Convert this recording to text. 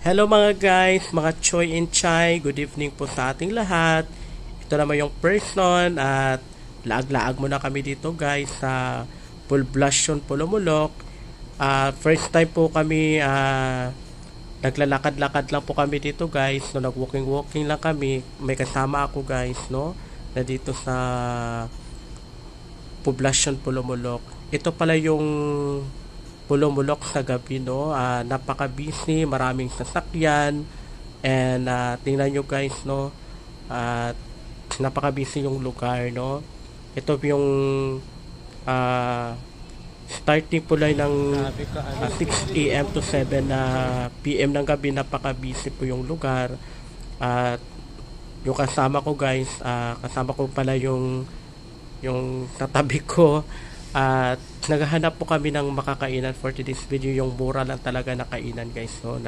Hello mga guys, mga Choi and Chai, good evening po sa ating lahat. Ito naman yung person at laag-laag muna kami dito guys sa Poblacion Polomolok. First time po kami naglalakad-lakad lang po kami dito guys, no, nag-walking-walking lang kami. May kasama ako guys, no, na dito sa Poblacion Polomolok. Ito pala yung Pulumulok sa gabi, no. Napaka-busy, maraming sasakyan, and tingnan nyo guys, no. At napaka-busy yung lugar, no. Ito yung starting po lang ng 6 a.m. to 7 p.m. ng gabi. Napaka-busy po yung lugar. At yung kasama ko guys, kasama ko pala yung tatabi ko. At naghahanap po kami ng makakainan for today's video, yung mura lang talaga na kainan guys, no.